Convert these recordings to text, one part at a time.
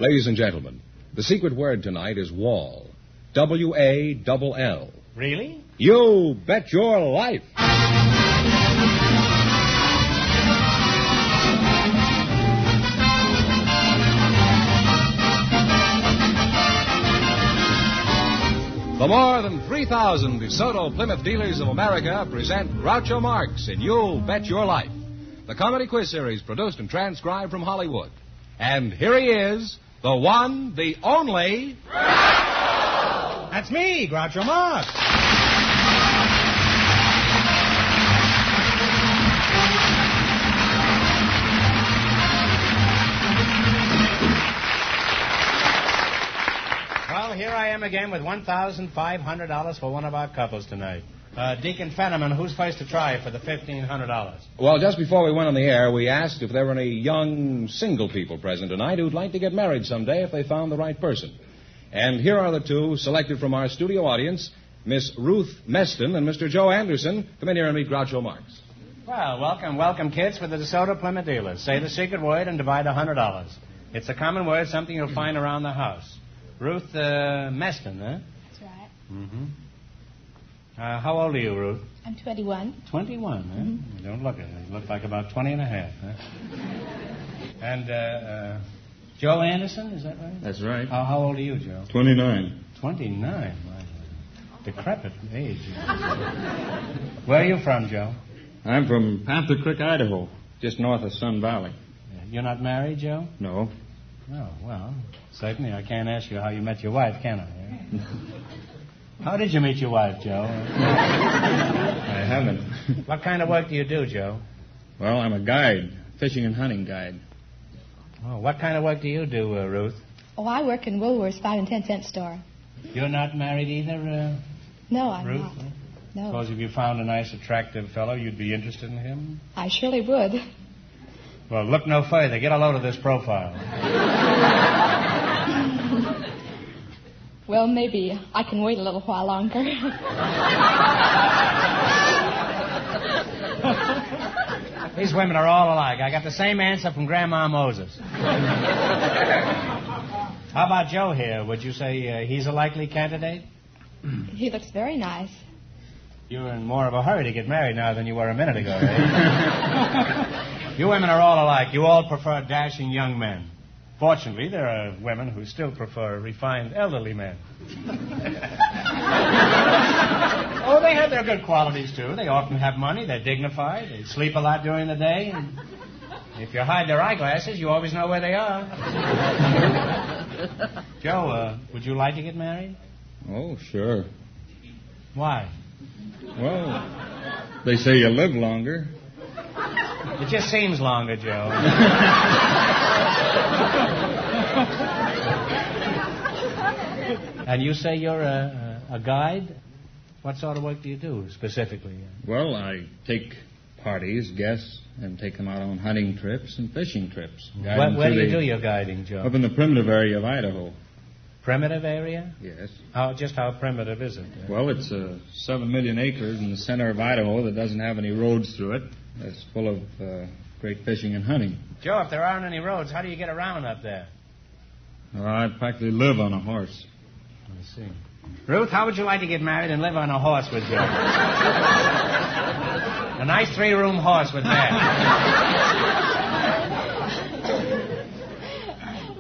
Ladies and gentlemen, the secret word tonight is wall. W-A-L-L. Really? You bet your life. The more than 3,000 DeSoto Plymouth dealers of America present Groucho Marx in You'll Bet Your Life, the comedy quiz series produced and transcribed from Hollywood. And here he is, the one, the only... Groucho! That's me, Groucho Marx. Well, here I am again with $1,500 for one of our couples tonight. Deacon Fenneman, who's first to try for the $1,500? Well, just before we went on the air, we asked if there were any young single people present tonight who'd like to get married someday if they found the right person. And here are the two selected from our studio audience, Miss Ruth Meston and Mr. Joe Anderson. Come in here and meet Groucho Marx. Well, welcome, kids, for the DeSoto Plymouth dealers. Say the secret word and divide $100. It's a common word, something you'll find around the house. Ruth Meston, huh? That's right. Mm-hmm. How old are you, Ruth? I'm 21. 21, huh? Mm-hmm. You don't look it. You look like about 20 and a half, huh? And Joe Anderson, is that right? That's right. How old are you, Joe? 29. 29? My decrepit age. Where are you from, Joe? I'm from Panther Creek, Idaho, just north of Sun Valley. You're not married, Joe? No. Oh, well, certainly I can't ask you how you met your wife, can I? How did you meet your wife, Joe? I haven't. What kind of work do you do, Joe? Well, I'm a guide, fishing and hunting guide. Oh, what kind of work do you do, Ruth? Oh, I work in Woolworth's 5 and 10 cent store. You're not married either, No, I'm Ruth? not. No. Suppose if you found a nice, attractive fellow, you'd be interested in him? I surely would. Well, look no further. Get a load of this profile. Well, maybe I can wait a little while longer. These women are all alike. I got the same answer from Grandma Moses. How about Joe here? Would you say he's a likely candidate? He looks very nice. You're in more of a hurry to get married now than you were a minute ago, eh? You women are all alike. You all prefer dashing young men. Fortunately, there are women who still prefer refined elderly men. Oh, they have their good qualities, too. They often have money. They're dignified. They sleep a lot during the day. And if you hide their eyeglasses, you always know where they are. Joe, would you like to get married? Oh, sure. Why? Well, they say you live longer. It just seems longer, Joe. And you say you're a guide? What sort of work do you do, specifically? Well, I take parties, guests, and take them out on hunting trips and fishing trips. Where do you do your guiding, Joe? Up in the primitive area of Idaho. Primitive area? Yes. Just how primitive is it? Well, it's 7 million acres in the center of Idaho that doesn't have any roads through it. It's full of great fishing and hunting. Joe, if there aren't any roads, how do you get around up there? Well, I practically live on a horse. I see. Ruth, how would you like to get married and live on a horse with Joe? A nice 3-room horse with that.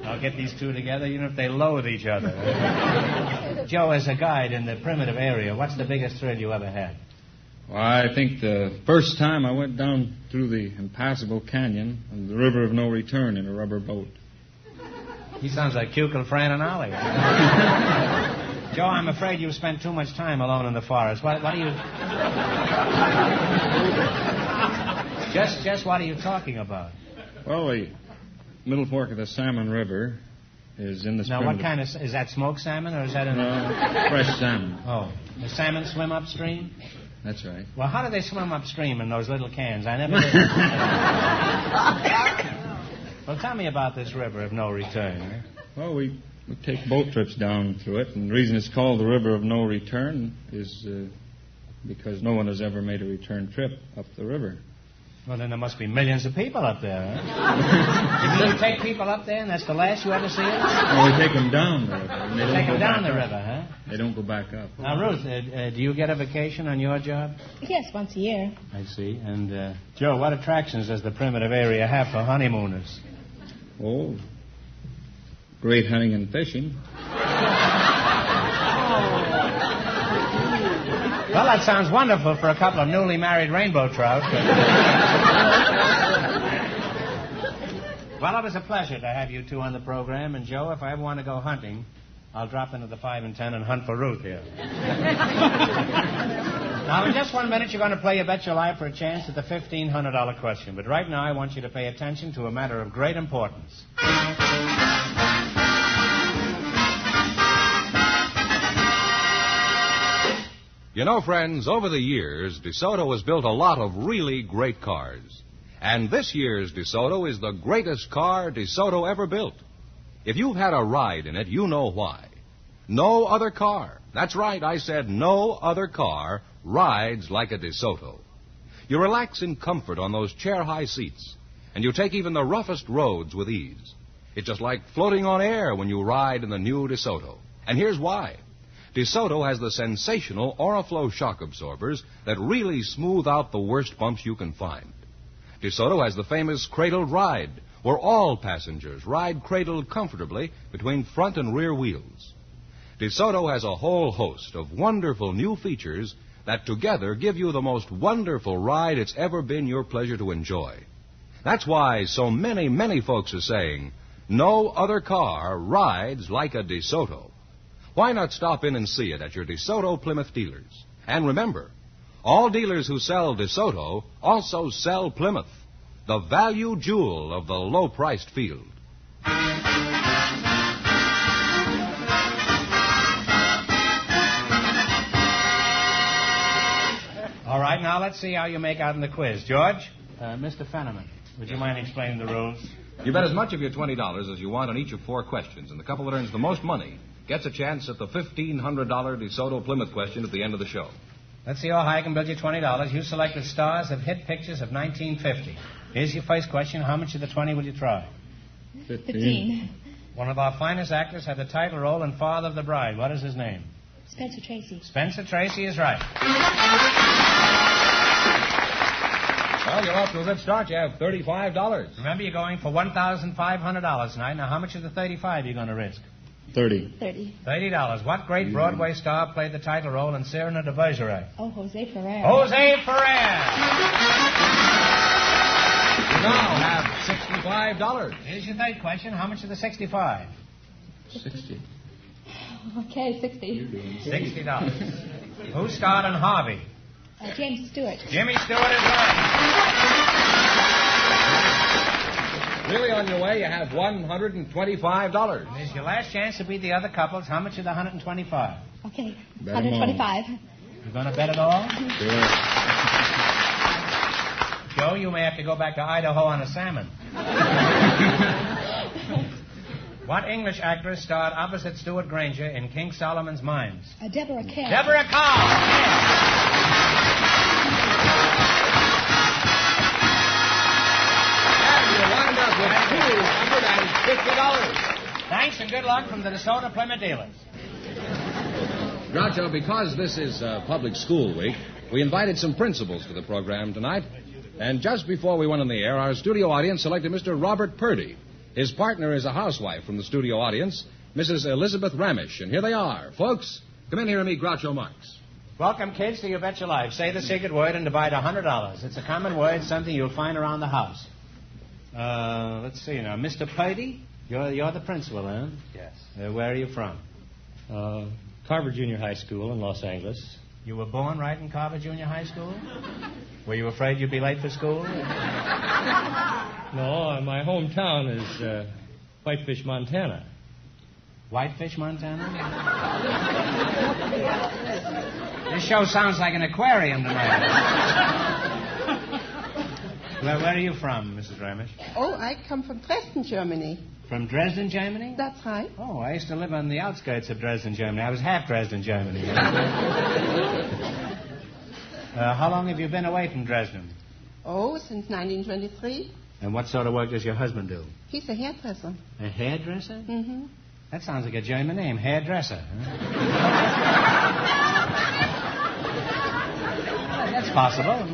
I'll get these two together even if they loathe each other. Joe, as a guide in the primitive area, what's the biggest thrill you ever had? Well, I think the first time I went down through the impassable canyon of the River of No Return in a rubber boat. He sounds like Cukil, Fran, and Ollie. Joe, I'm afraid you've spent too much time alone in the forest. What are you... Just what are you talking about? Well, the Middle Fork of the Salmon River is in this... Now, what kind of... Is that smoked salmon, or is that... fresh salmon. Oh. The salmon swim upstream? That's right. Well, how do they swim upstream in those little cans? I never did. Well, tell me about this River of No Return. Eh? Well, we take boat trips down through it, and the reason it's called the River of No Return is because no one has ever made a return trip up the river. Well, then there must be millions of people up there, huh? You take people up there, and that's the last you ever see it? Well, we take them down the river. And they don't Take go them down back the up. river, huh? They don't go back up. Now, Ruth, do you get a vacation on your job? Yes, once a year. I see. And, Joe, what attractions does the primitive area have for honeymooners? Oh, great hunting and fishing. Well, that sounds wonderful for a couple of newly married rainbow trout. Well, it was a pleasure to have you two on the program. And, Joe, if I ever want to go hunting, I'll drop into the 5 and 10 and hunt for Ruth here. Now, in just 1 minute, you're going to play You Bet Your Life for a chance at the $1,500 question. But right now, I want you to pay attention to a matter of great importance. You know, friends, over the years, DeSoto has built a lot of really great cars. And this year's DeSoto is the greatest car DeSoto ever built. If you've had a ride in it, you know why. No other car, that's right, I said no other car, rides like a DeSoto. You relax in comfort on those chair-high seats, and you take even the roughest roads with ease. It's just like floating on air when you ride in the new DeSoto. And here's why. DeSoto has the sensational Oriflow shock absorbers that really smooth out the worst bumps you can find. DeSoto has the famous cradled ride, where all passengers ride cradled comfortably between front and rear wheels. DeSoto has a whole host of wonderful new features that together give you the most wonderful ride it's ever been your pleasure to enjoy. That's why so many, many folks are saying, no other car rides like a DeSoto. Why not stop in and see it at your DeSoto Plymouth dealers? And remember, all dealers who sell DeSoto also sell Plymouth, the value jewel of the low-priced field. All right, now let's see how you make out in the quiz. George? Mr. Fenneman, would you mind explaining the rules? You bet as much of your $20 as you want on each of 4 questions, and the couple that earns the most money gets a chance at the $1,500 DeSoto Plymouth question at the end of the show. Let's see how high I can build you $20. You selected stars of hit pictures of 1950. Here's your first question. How much of the 20 will you try? 15. One of our finest actors had the title role in Father of the Bride. What is his name? Spencer Tracy. Spencer Tracy is right. Well, you're off to a good start. You have $35. Remember, you're going for $1,500 tonight. Now, how much of the 35 are you going to risk? 30. $30. What great Broadway star played the title role in Cyrano de Bergerac? Oh, Jose Ferrer. Jose Ferrer. You now have $65. Here's your third question. How much of the 65? 60. Okay, 60. $60. Who starred in Harvey? James Stewart. Jimmy Stewart is right. Really on your way, you have $125. Here's your last chance to beat the other couples. How much of the 125? Okay, Bet 'em all. 125. You going to bet it all? Sure. Joe, you may have to go back to Idaho on a salmon. What English actress starred opposite Stuart Granger in King Solomon's Mines? Deborah Kerr. Deborah Carr. And you wind up with $250. Thanks and good luck from the DeSoto Plymouth dealers. Groucho, because this is public school week, we invited some principals to the program tonight. And just before we went on the air, our studio audience selected Mr. Robert Purdy. His partner is a housewife from the studio audience, Mrs. Elizabeth Ramish. And here they are. Folks, come in here and meet Groucho Marx. Welcome, kids, to You Bet Your Life. Say the secret word and divide $100. It's a common word, something you'll find around the house. Let's see now. Mr. Purdy, you're the principal, huh? Yes. Where are you from? Carver Junior High School in Los Angeles. You were born right in Carver Junior High School? Were you afraid you'd be late for school? No, my hometown is Whitefish, Montana. Whitefish, Montana? This show sounds like an aquarium tonight. Where are you from, Mrs. Ramish? Oh, I come from Dresden, Germany. From Dresden, Germany? That's right. Oh, I used to live on the outskirts of Dresden, Germany. I was half Dresden, Germany. How long have you been away from Dresden? Oh, since 1923. And what sort of work does your husband do? He's a hairdresser. A hairdresser? Mm-hmm. That sounds like a German name, hairdresser. Huh? That's possible.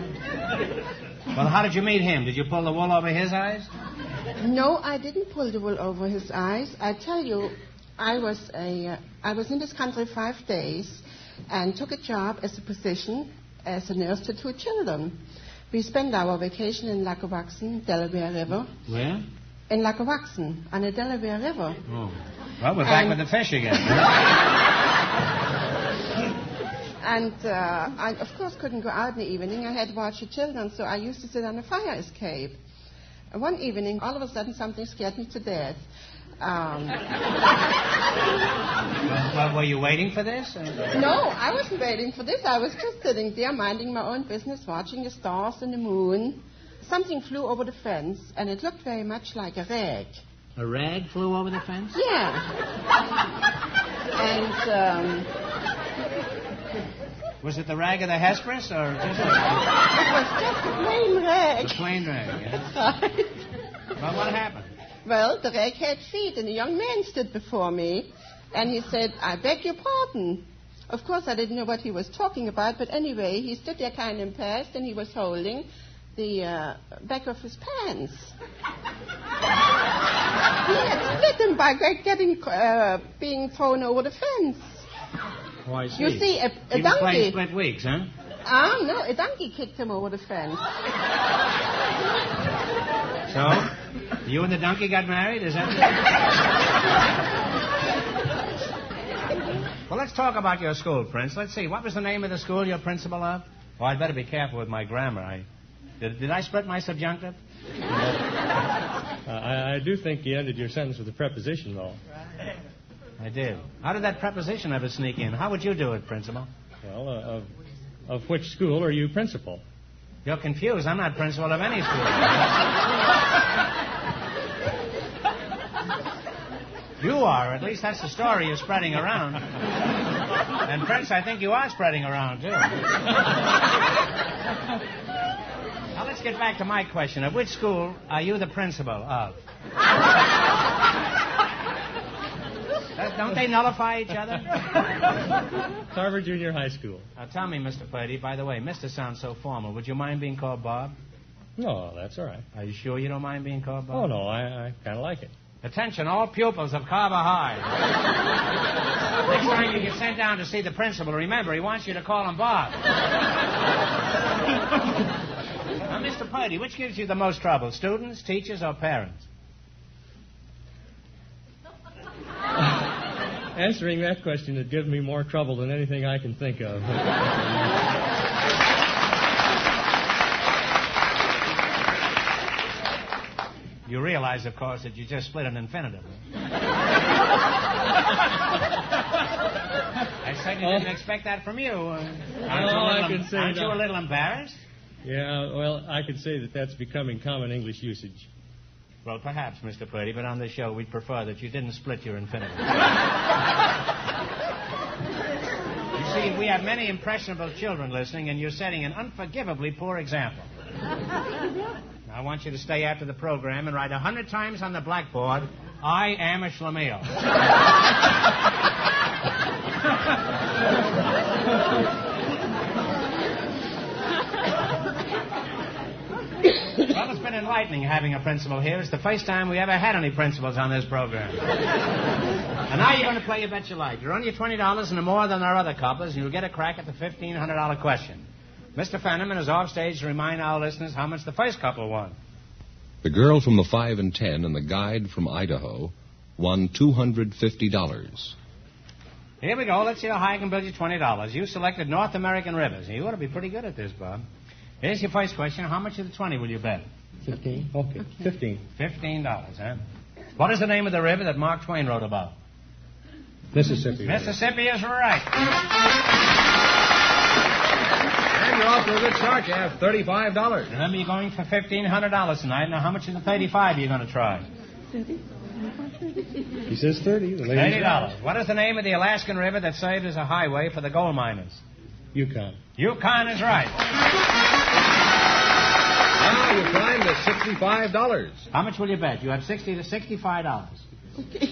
Well, how did you meet him? Did you pull the wool over his eyes? No, I didn't pull the wool over his eyes. I tell you, I was in this country 5 days and took a job as a position as a nurse to 2 children. We spent our vacation in Lackawaxen, Delaware River. Where? In Lackawaxen, on the Delaware River. Oh. Well, we're back with the fish again. And I, of course, couldn't go out in the evening. I had to watch the children, so I used to sit on a fire escape. One evening, all of a sudden, something scared me to death. Well, were you waiting for this? No, I wasn't waiting for this. I was just sitting there minding my own business, watching the stars and the moon. Something flew over the fence, and it looked very much like a rag. A rag flew over the fence? Yeah. And, was it the rag of the Hesperus, or just it was just a plain rag. a plain rag? Yeah. That's right. Well, what happened? Well, the rag had feet, and a young man stood before me, and he said, "I beg your pardon." Of course, I didn't know what he was talking about, but anyway, he stood there kind of embarrassed, and he was holding the back of his pants. He had split them by being thrown over the fence. Oh, I see. You see, a He was playing donkey... split weeks, huh? No, a donkey kicked him over the fence. So, you and the donkey got married? Is that... Well, let's talk about your school, Prince. Let's see. What was the name of the school you're principal of? Oh, I'd better be careful with my grammar. Did I split my subjunctive? I do think you ended your sentence with a preposition, though. I did. How did that preposition ever sneak in? How would you do it, Principal? Well, of which school are you principal? You're confused. I'm not principal of any school. You are. At least that's the story you're spreading around. And, Prince, I think you are spreading around, too. Now, let's get back to my question. Of which school are you the principal of? Don't they nullify each other? Carver Junior High School. Now, tell me, Mr. Purdy, by the way, Mr. sounds so formal. Would you mind being called Bob? No, that's all right. Are you sure you don't mind being called Bob? Oh, no, I kind of like it. Attention, all pupils of Carver High. Next time you get sent down to see the principal, remember, he wants you to call him Bob. Now, Mr. Purdy, which gives you the most trouble, students, teachers, or parents? Answering that question would give me more trouble than anything I can think of. You realize, of course, that you just split an infinitive. I certainly didn't expect that from you. Aren't you a little embarrassed? Yeah, well, I could say that that's becoming common English usage. Well, perhaps, Mr. Purdy, but on this show we'd prefer that you didn't split your infinitive. You see, we have many impressionable children listening, and you're setting an unforgivably poor example. Now, I want you to stay after the program and write 100 times on the blackboard, "I am a schlemiel." Well, it's been enlightening having a principal here. It's the first time we ever had any principals on this program. And now you're going to play You Bet Your Life. You're on your $20 and more than our other couples, and you'll get a crack at the $1,500 question. Mr. Fenneman is off stage to remind our listeners how much the first couple won. The girl from the 5 and 10 and the guide from Idaho won $250. Here we go. Let's see how high I can build you $20. You selected North American rivers. You ought to be pretty good at this, Bob. Here's your first question. How much of the 20 will you bet? 15? Okay, 15. $15, huh? What is the name of the river that Mark Twain wrote about? Mississippi. Mississippi is right. And you're off to a good start. You have $35. Remember, you're going for $1,500 tonight. Now, how much of the 35 are you going to try? He says 30. $30. What is the name of the Alaskan river that served as a highway for the gold miners? Yukon. Yukon is right. you climbed to $65. How much will you bet? You have $60 to $65.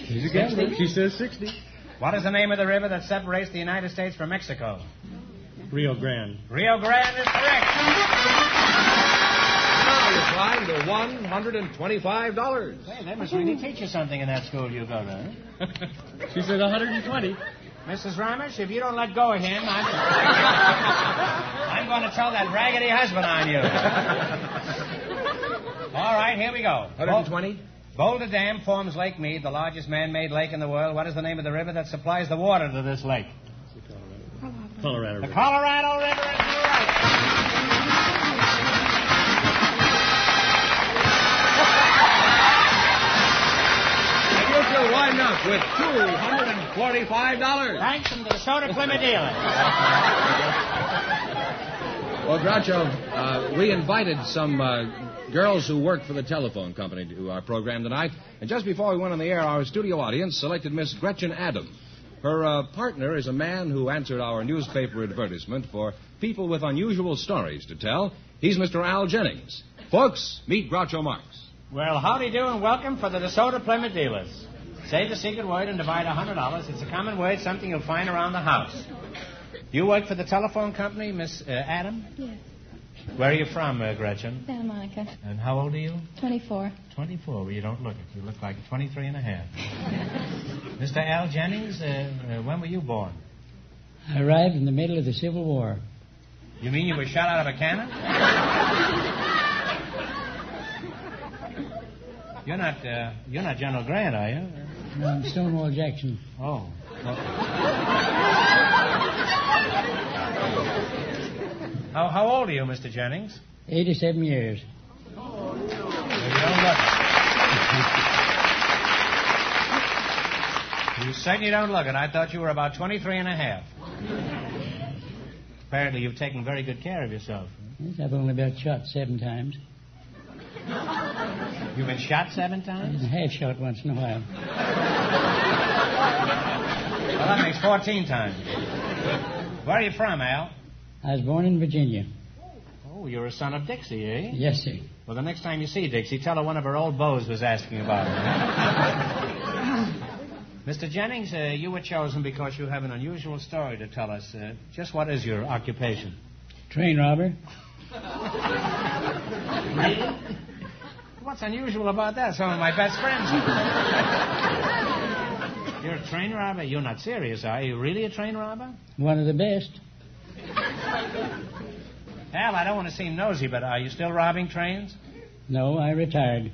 She's against it. She says 60. What is the name of the river that separates the United States from Mexico? Rio Grande. Rio Grande is correct. Now you climb to $125. Hey, they must really teach you something in that school you go to. Huh? She said 120. Mrs. Ramesh, if you don't let go of him, I'm going to tell that raggedy husband on you. All right, here we go. 120? Boulder Dam forms Lake Mead, the largest man-made lake in the world. What is the name of the river that supplies the water to this lake? Colorado The River. Colorado River is correct. And you shall wind up with $245. Thanks from the Soda Plymouth dealer. Well, Groucho, we invited some girls who work for the telephone company to our program tonight. And just before we went on the air, our studio audience selected Miss Gretchen Adam. Her partner is a man who answered our newspaper advertisement for people with unusual stories to tell. He's Mr. Al Jennings. Folks, meet Groucho Marx. Well, howdy do and welcome for the DeSoto Plymouth dealers. Say the secret word and divide $100. It's a common word, something you'll find around the house. You work for the telephone company, Miss Adam? Yes. Where are you from, Gretchen? Santa Monica. And how old are you? 24. 24. Well, you don't look it. You look like 23 and a half. Mr. Al Jennings, when were you born? I arrived in the middle of the Civil War. You mean you were shot out of a cannon? You're not General Grant, are you? No, I'm Stonewall Jackson. Oh. How old are you, Mr. Jennings? 87 years. Well, you don't look it. You certainly don't look it. I thought you were about 23 and a half. Apparently you've taken very good care of yourself. Yes, I've only been shot 7 times. You've been shot 7 times? And half shot once in a while. Well, that makes 14 times. Where are you from, Al? I was born in Virginia. Oh, you're a son of Dixie, eh? Yes, sir. Well, the next time you see Dixie, tell her one of her old beaus was asking about her. Mr. Jennings, you were chosen because you have an unusual story to tell us. Just what is your occupation? Train robber. What's unusual about that? Some of my best friends. You're a train robber? You're not serious, are you? Really a train robber? One of the best. Al, I don't want to seem nosy, but are you still robbing trains? No, I retired.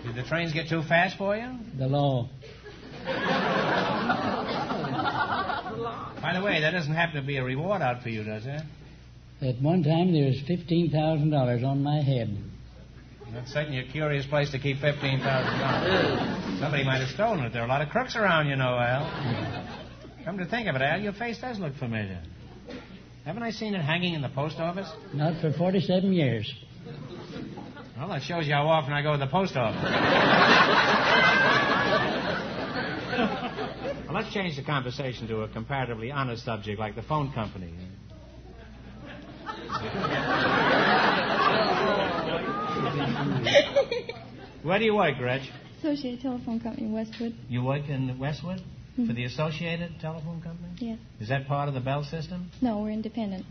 Did the trains get too fast for you? The law. By the way, that doesn't happen to be a reward out for you, does it? At one time, there was $15,000 on my head. That's certainly a curious place to keep $15,000. Somebody might have stolen it. There are a lot of crooks around, you know, Al. Come to think of it, Al, your face does look familiar. Haven't I seen it hanging in the post office? Not for 47 years. Well, that shows you how often I go to the post office. Well, let's change the conversation to a comparatively honest subject like the phone company. Where do you work, Gretch? Associated Telephone Company, Westwood. You work in Westwood? Mm-hmm. For the Associated Telephone Company? Yes. Is that part of the Bell system? No, we're independent.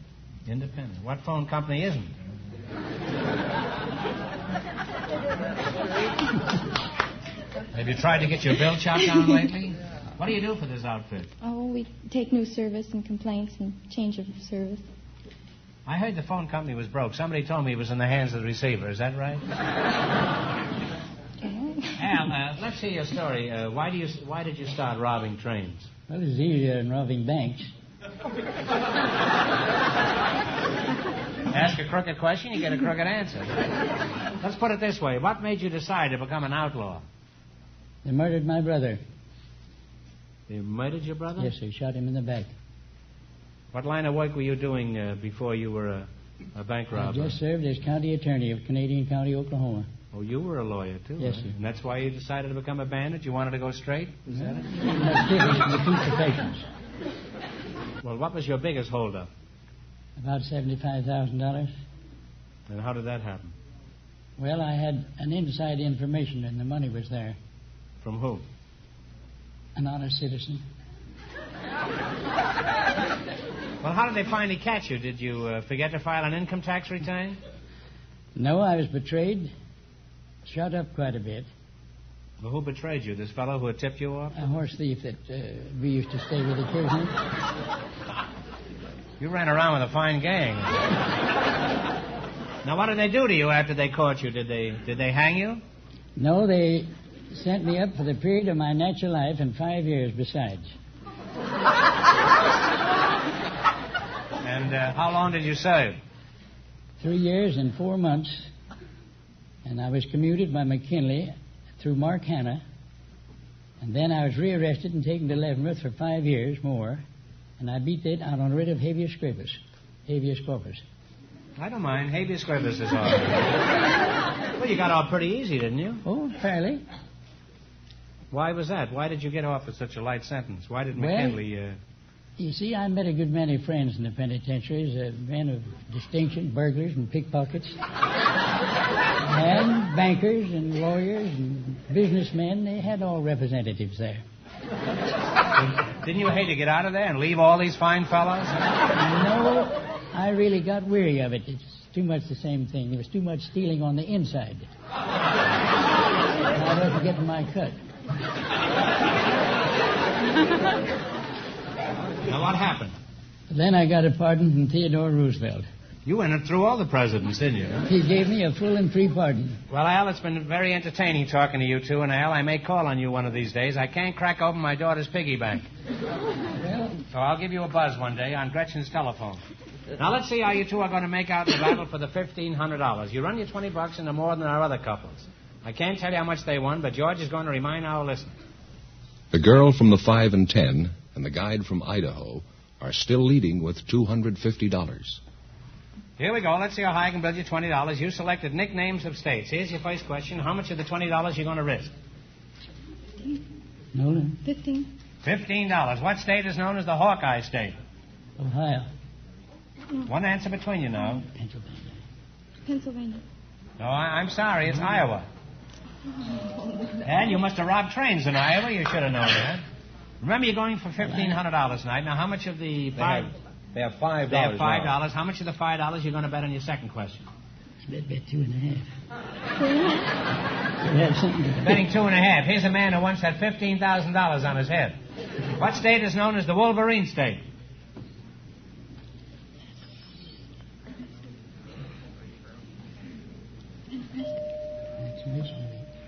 Independent. What phone company isn't? Have you tried to get your bill chopped down lately? What do you do for this outfit? Oh, we take new service and complaints and change of service. I heard the phone company was broke. Somebody told me it was in the hands of the receiver. Is that right? Al, let's hear your story. Why did you start robbing trains? Well, it's easier than robbing banks. Ask a crooked question, you get a crooked answer. Let's put it this way. What made you decide to become an outlaw? They murdered my brother. They murdered your brother? Yes, they shot him in the back. What line of work were you doing before you were a bank robber? I just served as county attorney of Canadian County, Oklahoma. Oh, you were a lawyer, too, Yes, right? sir. And that's why you decided to become a bandit? You wanted to go straight? Is that it? That's different from the two professions. Well, what was your biggest holdup? About $75,000. And how did that happen? Well, I had an inside information, and the money was there. From who? An honest citizen. Well, how did they finally catch you? Did you forget to file an income tax return? No, I was betrayed. Shut up quite a bit. Well, who betrayed you? This fellow who had tipped you off? A horse thief that we used to stay with occasionally. You ran around with a fine gang. Now, what did they do to you after they caught you? Did they hang you? No, they sent me up for the period of my natural life and 5 years besides. And how long did you serve? 3 years and 4 months. And I was commuted by McKinley through Mark Hanna. And then I was rearrested and taken to Leavenworth for 5 years more. And I beat that out on writ of habeas corpus. Habeas corpus. I don't mind. Habeas corpus is all right. Well, you got off pretty easy, didn't you? Oh, fairly. Why was that? Why did you get off with such a light sentence? Why did McKinley... You see, I met a good many friends in the penitentiaries, men of distinction, burglars and pickpockets, and bankers and lawyers and businessmen. They had all representatives there. Didn't you hate to get out of there and leave all these fine fellows? No, I really got weary of it. It's too much the same thing. There was too much stealing on the inside. I wasn't getting my cut. Now, what happened? Then I got a pardon from Theodore Roosevelt. You went through all the presidents, didn't you? He gave me a full and free pardon. Well, Al, it's been very entertaining talking to you two, and Al, I may call on you one of these days. I can't crack open my daughter's piggy bank. Well, So I'll give you a buzz one day on Gretchen's telephone. Now, let's see how you two are going to make out in the battle for the $1,500. You run your $20 into more than our other couples. I can't tell you how much they won, but George is going to remind our listeners. The girl from the 5 and 10 and the guide from Idaho are still leading with $250. Here we go. Let's see how high I can build you $20. You selected nicknames of states. Here's your first question. How much of the $20 you going to risk? no, 15. $15. What state is known as the Hawkeye State? Ohio, One answer between you now. Pennsylvania. Pennsylvania. No, I'm sorry. It's Iowa. And you must have robbed trains in Iowa. You should have known that. Remember, you're going for $1,500 tonight. Now, how much of the five? They have $5. They have $5. How much of the $5 you're going to bet on your second question? Bet 2.5. Betting 2.5. Here's a man who once had $15,000 on his head. What state is known as the Wolverine State?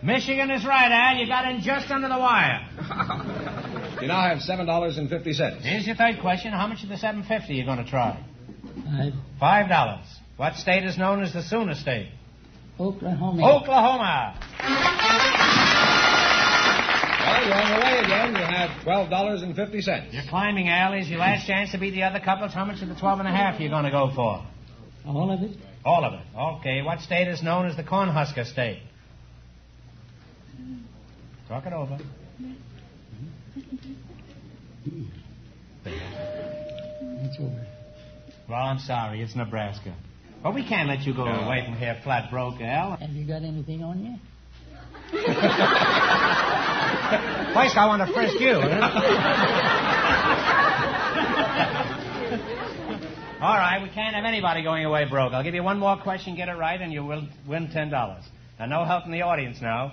Michigan is right, Al. You got in just under the wire. You now have $7.50. Here's your third question. How much of the $7.50 you're going to try? $5. $5. What state is known as the Sooner State? Oklahoma. Oklahoma. Well, you're on the way again. You have $12.50. You're climbing, Al. Here's your last chance to beat the other couples. How much of the 12.5 you're going to go for? All of it? All of it. Okay. What state is known as the Cornhusker State? Talk it over. It's over. Well, I'm sorry. It's Nebraska. But we can't let you go away from here flat broke, Al. Have you got anything on you? First, I want to frisk you. All right, we can't have anybody going away broke. I'll give you one more question, get it right, and you will win $10. Now, no help from the audience now.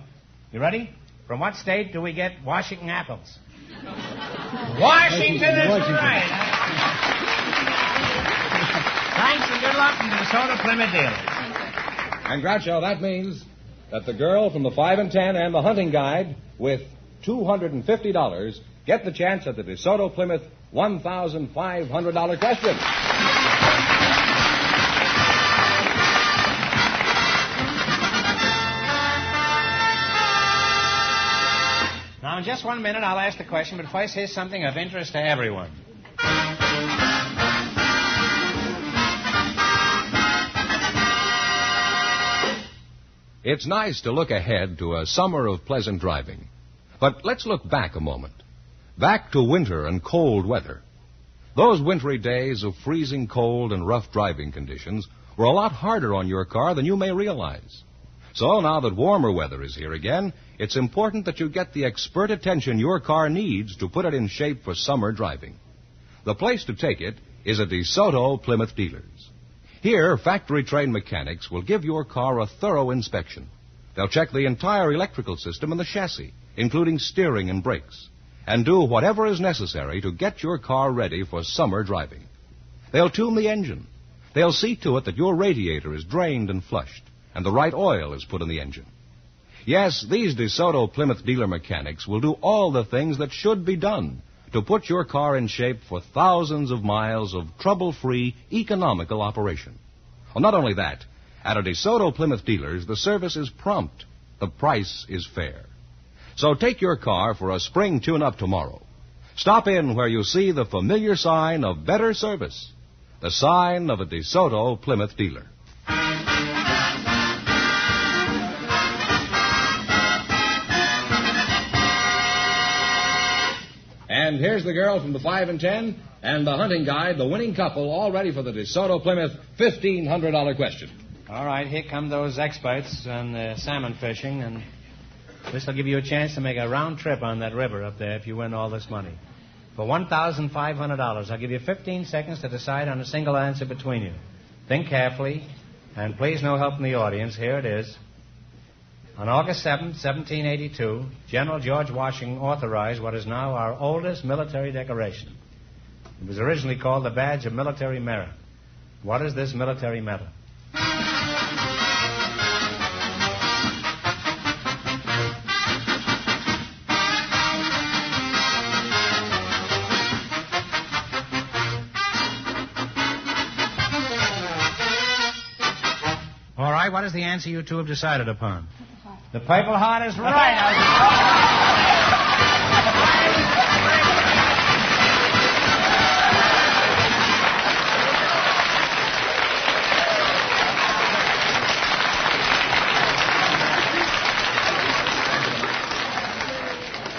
You ready? From what state do we get Washington apples? Washington is right. Thanks and good luck from the Minnesota Plymouth dealers. And, Groucho, that means that the girl from the 5 and 10 and the hunting guide with $250 get the chance at the DeSoto Plymouth $1,500 question. Now, in just 1 minute, I'll ask the question, but first, here's something of interest to everyone. It's nice to look ahead to a summer of pleasant driving. But let's look back a moment. Back to winter and cold weather. Those wintry days of freezing cold and rough driving conditions were a lot harder on your car than you may realize. So now that warmer weather is here again, it's important that you get the expert attention your car needs to put it in shape for summer driving. The place to take it is at DeSoto Plymouth Dealers. Here, factory-trained mechanics will give your car a thorough inspection. They'll check the entire electrical system and the chassis, including steering and brakes, and do whatever is necessary to get your car ready for summer driving. They'll tune the engine. They'll see to it that your radiator is drained and flushed, and the right oil is put in the engine. Yes, these DeSoto Plymouth dealer mechanics will do all the things that should be done to put your car in shape for thousands of miles of trouble-free, economical operation. Well, not only that, at a DeSoto Plymouth dealers, the service is prompt. The price is fair. So take your car for a spring tune-up tomorrow. Stop in where you see the familiar sign of better service, the sign of a DeSoto Plymouth dealer. And here's the girl from the 5 and 10 and the hunting guide, the winning couple, all ready for the DeSoto Plymouth $1,500 question. All right, here come those experts on salmon fishing, and this will give you a chance to make a round trip on that river up there if you win all this money. For $1,500, I'll give you 15 seconds to decide on a single answer between you. Think carefully, and please no help from the audience. Here it is. On August 7, 1782, General George Washington authorized what is now our oldest military decoration. It was originally called the Badge of Military Merit. What is this military medal? All right, what is the answer you two have decided upon? The Purple Heart is right.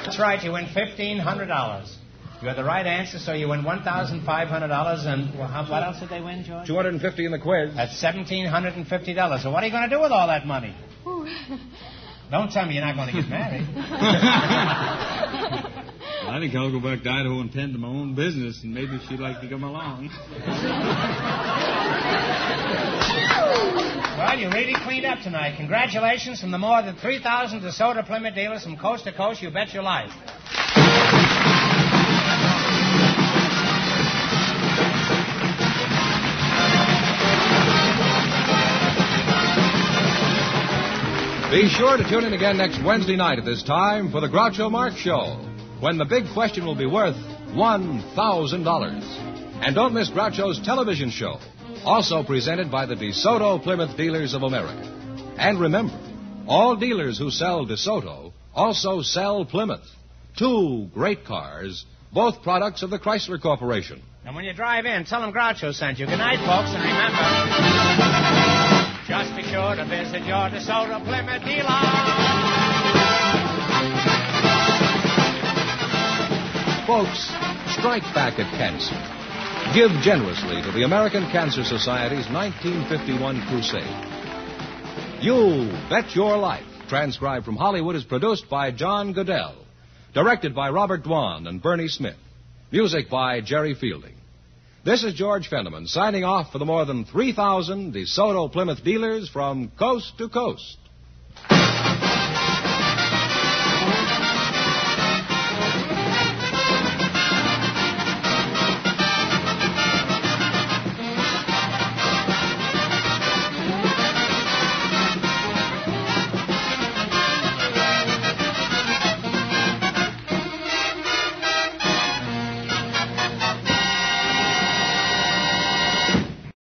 That's right, you win $1,500. You had the right answer, so you win $1,500. And what else did they win, George? $250 in the quiz. That's $1,750. So what are you going to do with all that money? Don't tell me you're not going to get married. I think I'll go back to Idaho and tend to my own business, and maybe she'd like to come along. Well, you really cleaned up tonight. Congratulations from the more than 3,000 DeSoto Plymouth dealers from coast to coast. You bet your life. Be sure to tune in again next Wednesday night at this time for the Groucho Marx Show, when the big question will be worth $1,000. And don't miss Groucho's television show, also presented by the DeSoto Plymouth Dealers of America. And remember, all dealers who sell DeSoto also sell Plymouth. Two great cars, both products of the Chrysler Corporation. And when you drive in, tell them Groucho sent you. Good night, folks, and remember, just be sure to visit your DeSoto Plymouth dealer. Folks, strike back at cancer. Give generously to the American Cancer Society's 1951 crusade. You Bet Your Life, transcribed from Hollywood, is produced by John Goodell, directed by Robert Dwan and Bernie Smith, music by Jerry Fielding. This is George Fenneman signing off for the more than 3,000 DeSoto Plymouth dealers from coast to coast.